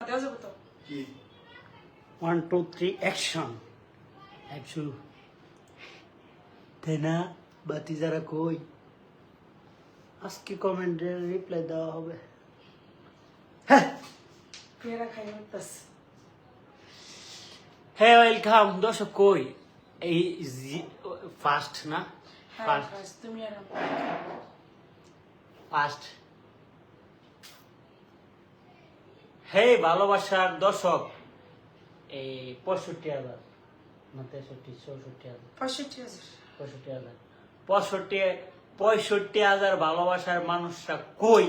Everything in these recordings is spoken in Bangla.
1 2 3 অ্যাকশন অ্যাকশন তাই না বাতি যারা কই আজকে কমেন্টের রিপ্লাই দেওয়া হবে হ্যাঁ হ্যাঁ ওয়েলকাম দর্শক কই এই ফার্স্ট না ফার্স্ট হে ভালোবাসার দর্শক এই 65,000 না 65,000 ভালোবাসার মানুষরা কই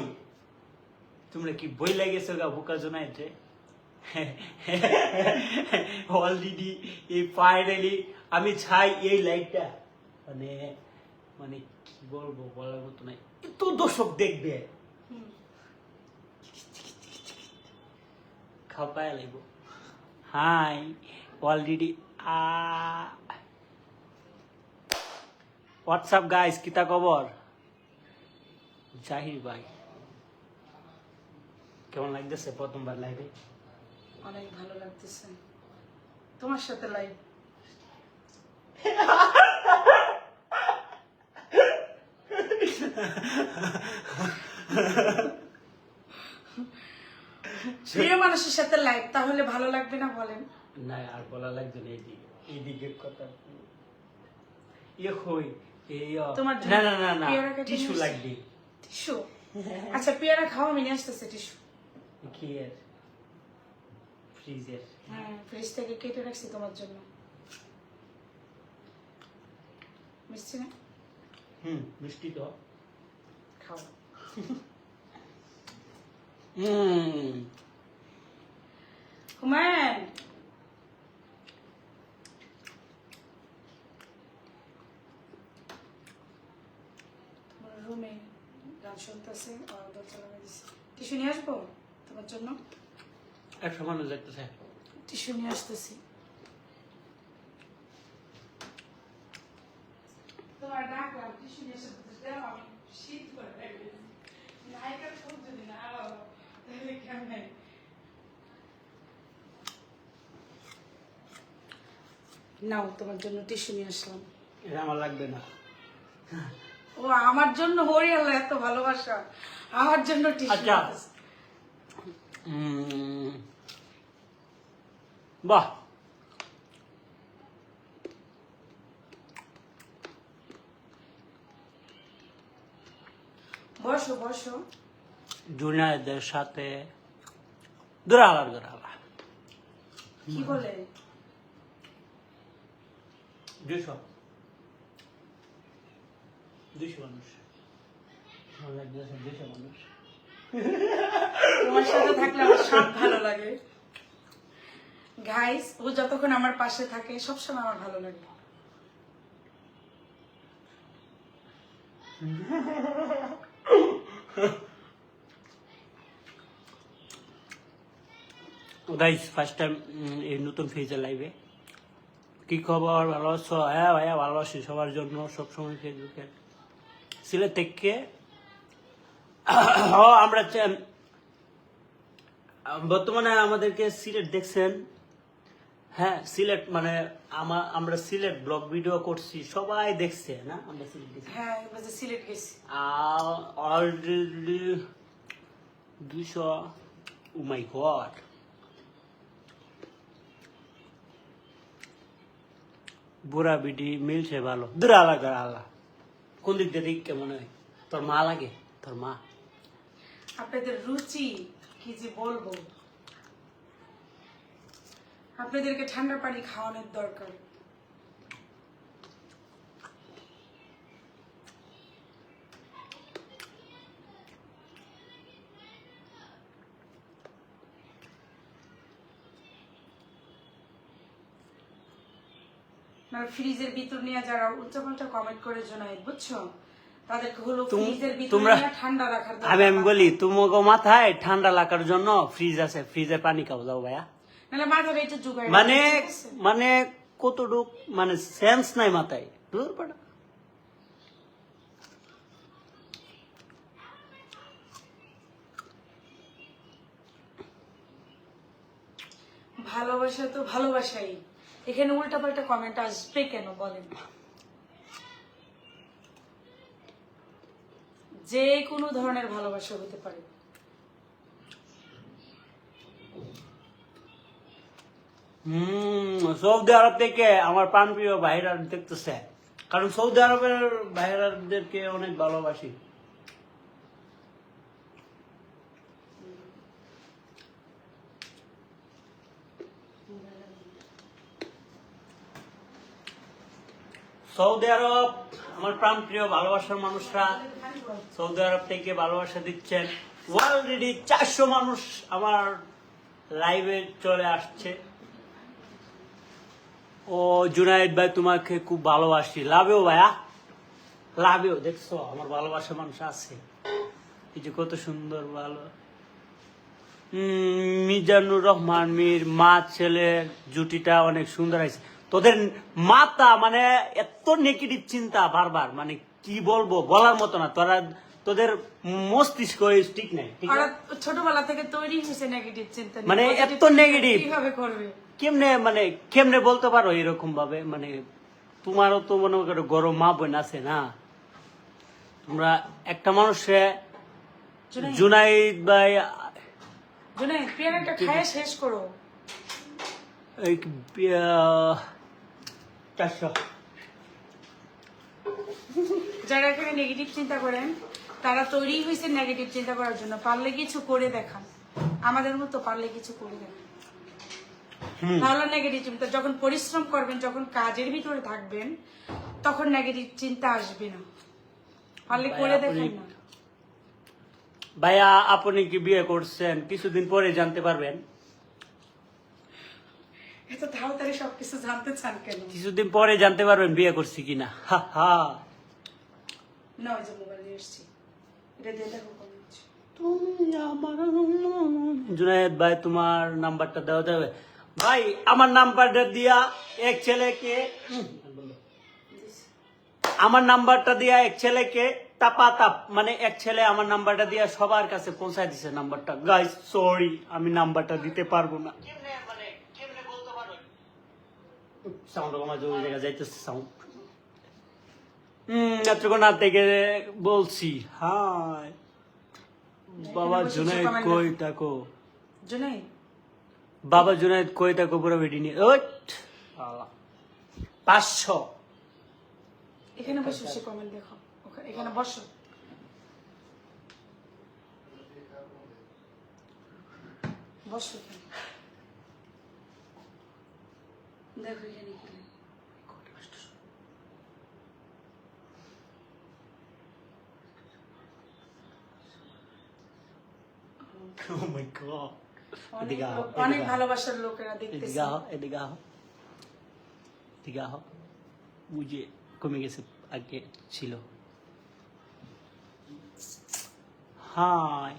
তোমরা কি বই লাগেছো গা বুকা জোনাইতে অলরেডি এই ফাইনালি আমি চাই এই লাইটটা মানে মানে কি বলবো বলার মতো নাই এত দর্শক দেখবে খাপায় লাগব হাই অলরেডি হোয়াটসঅ্যাপ গাইস কিতা খবর জাহির ভাই কেমন লাগতেছে প্রথমবার লাইভে অনেক ভালো লাগতেছে তোমার সাথে লাইভ প্রিয় মানুষের সাথে লাইভ তাহলে ভালো লাগবে না বলেন না আর বলা লাগবে না এইদিকে কথা ইয়ে কই এই তোমার না না না না টিস্যু লাগবে টিস্যু আচ্ছা পেয়ারা খাও আমি নিয়ে আসতেছি টিস্যু কি এর ফ্রিজের হ্যাঁ ফ্রিজ থেকে কেটে রাখছি তোমার জন্য মিষ্টি না মিষ্টি তো খাও হুমায়ুন তোমার রুমে গান শুনতেছে আর দরজা লাগাই দিছি টিস্যু নিয়ে আসবো তোমার জন্য একটা মানুষ দেখতেছে টিস্যু নিয়ে আসতেছি তোমার ডাকলাম টিস্যু নিয়ে আসতে আমি শীত করে রাখবি নায়িকার ফোন যদি না তাহলে কেমন নাও তোমার জন্য টিস্যু নিয়ে আসলাম এটা আমার লাগবে না ও আমার জন্য হরিয়ালা এত ভালোবাসা আমার জন্য টিস্যু আচ্ছা বাহ বসো বসো জুনিয়রদের সাথে দূরালা কি বলে 200 মানুষ আমার লাগতেছে 200 মানুষ তোমার সাথে থাকলে আমার সব ভালো লাগে গাইস ও যতক্ষণ আমার পাশে থাকে সবসময় আমার ভালো লাগে গাইস ফার্স্ট টাইম এই নতুন ফেজে লাইভে কি খবর ভালো আছো হ্যাঁ ভাইয়া ভালো আছি সবার জন্য সবসময় ফেসবুকে সিলেট থেকে আমরা বর্তমানে আমাদেরকে সিলেট দেখছেন হ্যাঁ সিলেট মানে আমরা সিলেট ব্লগ ভিডিও করছি সবাই দেখছে না আমরা সিলেট দেখছি হ্যাঁ এবার যে সিলেট গেছি অলরেডি 200 ও মাই গড বুড়া বিডি মিলছে ভালো দূর আলাদা আল্লাহ কোন দিক দিয়ে দিক কেমন হয় তোর মা লাগে তোর মা আপনাদের রুচি কি যে বলবো আপনাদেরকে ঠান্ডা পানি খাওয়ানোর দরকার ফ্রিজের ভিতর নিয়ে যারা উল্টাপাল্টা কমেন্ট করে জানায় বুঝছো তাদেরকে হলো ফ্রিজের ভিতর নিয়ে ঠান্ডা রাখার আমি বলি তোমাকে মাথায় ঠান্ডা লাগার জন্য ফ্রিজ আছে ফ্রিজে পানি খাও যাও ভাইয়া নাহলে মাথাটা একটু জোগাড় মানে মানে কতটুক মানে সেন্স নাই মাথায় দূর পড়া ভালোবাসা তো ভালোবাসাই, এখানে উল্টাপাল্টা কমেন্ট আসবে কেন বলেন? যে কোনো ধরনের ভালোবাসা হতে পারে। সৌদি আরব থেকে আমার প্রাণপ্রিয় ভাইরা দেখতেছে, কারণ সৌদি আরবের ভাইরাদেরকে অনেক ভালোবাসি। সৌদি আরব আমার প্রাণপ্রিয় ভালোবাসার মানুষরা সৌদি আরব থেকে ভালোবাসা দিচ্ছেন। অলরেডি 400 মানুষ আমার লাইভে চলে আসছে। ও জুনায়েদ ভাই তোমাকে খুব ভালোবাসি, লাভেও ভাইয়া, লাভেও। দেখছো আমার ভালোবাসার মানুষ আছে, এই যে কত সুন্দর ভালো। মিজানুর রহমান মির মা ছেলের জুটিটা অনেক সুন্দর হয়েছে। তোদের মাথা মানে এত নেগেটিভ চিন্তা বারবার, মানে কি বলবো বলার মতো না। তোদের মস্তিষ্ক ঠিক নাই, ঠিক ওরা আছে? ছোটবেলা থেকে তৈরি হয়েছে নেগেটিভ চিন্তা নিয়ে। মানে Positive এত চিন্তা negative। কিভাবে করবে? কেমনে বলতে পারো এরকম ভাবে? মানে তোমারও তো মনে করো গরম মা বোন আছে না, তোমরা একটা মানুষে জুনাইদ ভাই জুনাইদ পেয়ারাটা খায় শেষ করো। এই 400 যারা এখানে নেগেটিভ চিন্তা করেন তারা তৈরি হয়েছে নেগেটিভ চিন্তা করার জন্য। পারলে কিছু করে দেখান, আমাদের মতো পারলে কিছু করে দেখান, তাহলে নেগেটিভ চিন্তা, যখন পরিশ্রম করবেন, যখন কাজের ভিতরে থাকবেন, তখন নেগেটিভ চিন্তা আসবে না। পারলে করে দেখান না। ভাইয়া আপনি কি বিয়ে করছেন? কিছুদিন পরে জানতে পারবেন। এত তাড়াতাড়ি সবকিছু জানতে চান কেন? কিছুদিন পরে জানতে পারবেন বিয়ে করছি কিনা। হা হা। না, ওই যে মোবাইল নিয়ে এসছি, এটা দিয়ে দেখো কেমন হচ্ছে। তুমি আমার জুনায়েদ ভাই তোমার নাম্বারটা দেওয়া যাবে? ভাই আমার নাম্বারটা দিয়া এক ছেলেকে আমার নাম্বারটা দিয়া এক ছেলেকে তাপ মানে এক ছেলে আমার নাম্বারটা দিয়া সবার কাছে পৌঁছায় দিছে নাম্বারটা। গাইস সরি, আমি নাম্বারটা দিতে পারবো না। সাউন্ড আমার জোরে জায়গা যাইতেছে সাউন্ড। নেত্রকোনা থেকে বলছি। হাই বাবা জুনায়েদ কই থাকো? জুনাইদ বাবা জুনায়েদ কই থাকো? পুরো ভিডিও নিয়ে 500। এখানে বসে বসে কমেন্ট দেখো, এখানে বসো। বসো এখানে। দেখো এখানে কি লেখা। Oh my God. অনেক ভালোবাসার লোকেরা দেখতেছে। এদিকে আহ বুঝে কমে গেছে, আগে ছিল। হাই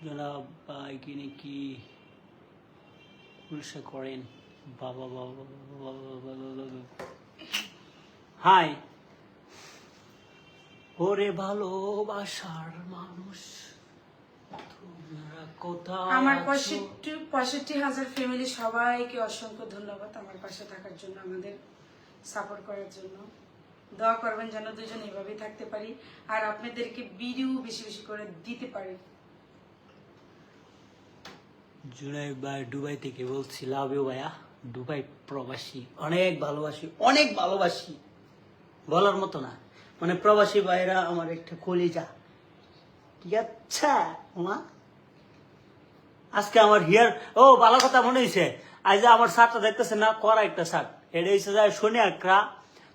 জনাব ভাই কি নাকি পুরুষা করেন? বাবা বাবা হাই ওরে ভালোবাসার মানুষ তোমরা কোথায়? আমার 65,000 ফ্যামিলি সবাইকে অসংখ্য ধন্যবাদ আমার পাশে থাকার জন্য, আমাদের সাপোর্ট করার জন্য। দোয়া করবেন যেন দুজন এইভাবেই থাকতে পারি আর আপনাদেরকে ভিডিও বেশি বেশি করে দিতে পারি। জুনাইদ ভাই দুবাই থেকে বলছি, লাভ ইউ ভাইয়া। দুবাই প্রবাসী, অনেক ভালোবাসি, অনেক ভালোবাসি, বলার মতো না। মানে প্রবাসী ভাইরা আমার একটা কলিজা। ঠিক আছে মা, আজকে আমার হিয়ার ভালো কথা মনে হয়েছে। আজ আমার শার্টটা দেখতেছে না, করা একটা শার্ট, এটা হচ্ছে যায় সোনিয়াকড়া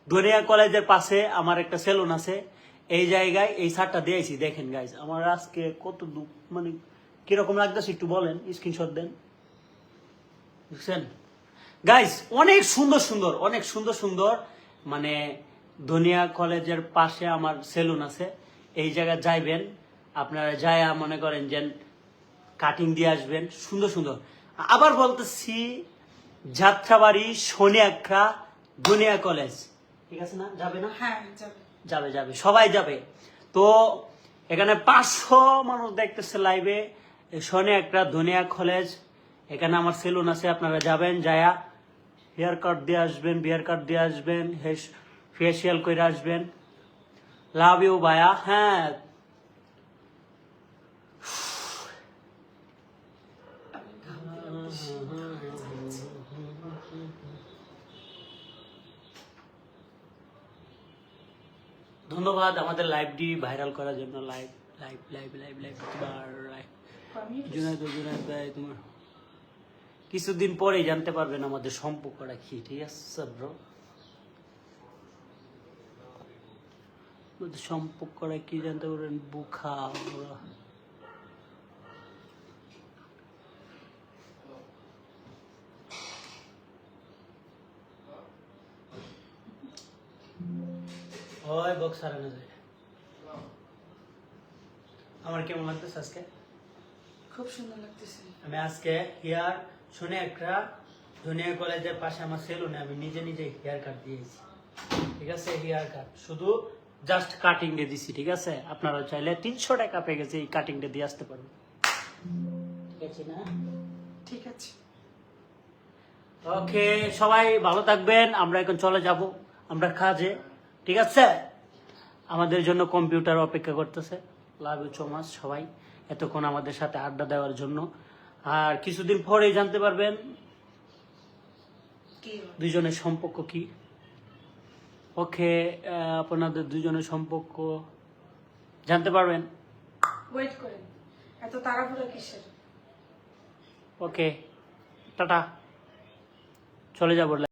ধনিয়া কলেজের পাশে আমার একটা সেলুন আছে, এই জায়গায় এই শার্টটা দিয়েছি। দেখেন গাইজ আমার আজকে কত মানে কিরকম লাগতেছে একটু বলেন, স্ক্রিনশট দেন। বুঝছেন গাইজ, অনেক সুন্দর সুন্দর, অনেক সুন্দর সুন্দর, মানে ধনিয়া কলেজের পাশে আমার সেলুন আছে। এই জায়গায় যাইবেন আপনারা, যায় মনে করেন যে কাটিং দিয়ে আসবেন, সুন্দর সুন্দর। আবার বলতেছি, যাত্রাবাড়ি সোনিয়াকড়া ধনিয়া কলেজ, ঠিক আছে না? যাবে না? হ্যাঁ যাবে যাবে যাবে, সবাই যাবে। তো এখানে 500 মানুষ দেখতেছে লাইভে। সোনিয়াকড়া ধনিয়া কলেজ, এখানে আমার সেলুন আছে, আপনারা যাবেন, যায়া হেয়ার কাট দিয়ে আসবেন, বিয়ার কাট দিয়ে আসবেন, ফেসিয়াল করে আসবেন। লাভ ইউ ভাইয়া। হ্যাঁ, ধন্যবাদ আমাদের লাইভটি ভাইরাল করার জন্য। Live live live live live তোমার লাইভ জুনাইদ ভাই, তোমার কিছুদিন পরেই জানতে পারবেন আমাদের সম্পর্কটা কি, ঠিক আছে ব্রো? আমাদের সম্পর্কটা কি জানতে পারবেন, বুখা ওরা। ওই বক্স হারানো যায়। আমার কেমন লাগতেছে আজকে? খুব সুন্দর লাগতেছে। আমি আজকে হেয়ার শুনে একটা জুনিয়র কলেজের পাশে আমার সেলুনে আমি নিজে নিজে হেয়ার কাট দিয়েছি, ঠিক আছে? হেয়ার কাট শুধু জাস্ট কাটিং দিয়ে দিছি, ঠিক আছে? আপনারা চাইলে 300 টাকা পেয়ে গেছে এই কাটিংটা দিয়ে আসতে পারবেন, ঠিক আছে না? ঠিক আছে। ওকে, সবাই ভালো থাকবেন। আমরা এখন চলে যাব আমরা কাজে, ঠিক আছে? আমাদের জন্য কম্পিউটার অপেক্ষা করতেছে। লাভ ইউ সো মাচ সবাই এতক্ষণ আমাদের সাথে আড্ডা দেওয়ার জন্য। আর কিছুদিন পরেই জানতে পারবেন কি দুইজনের সম্পর্ক কি। ওকে, আপনাদের দুইজনের সম্পর্ক জানতে পারবেন। ওয়েট করেন, এত তাড়াহুড়ো কিসের? ওকে, টাটা, চলে যাবো।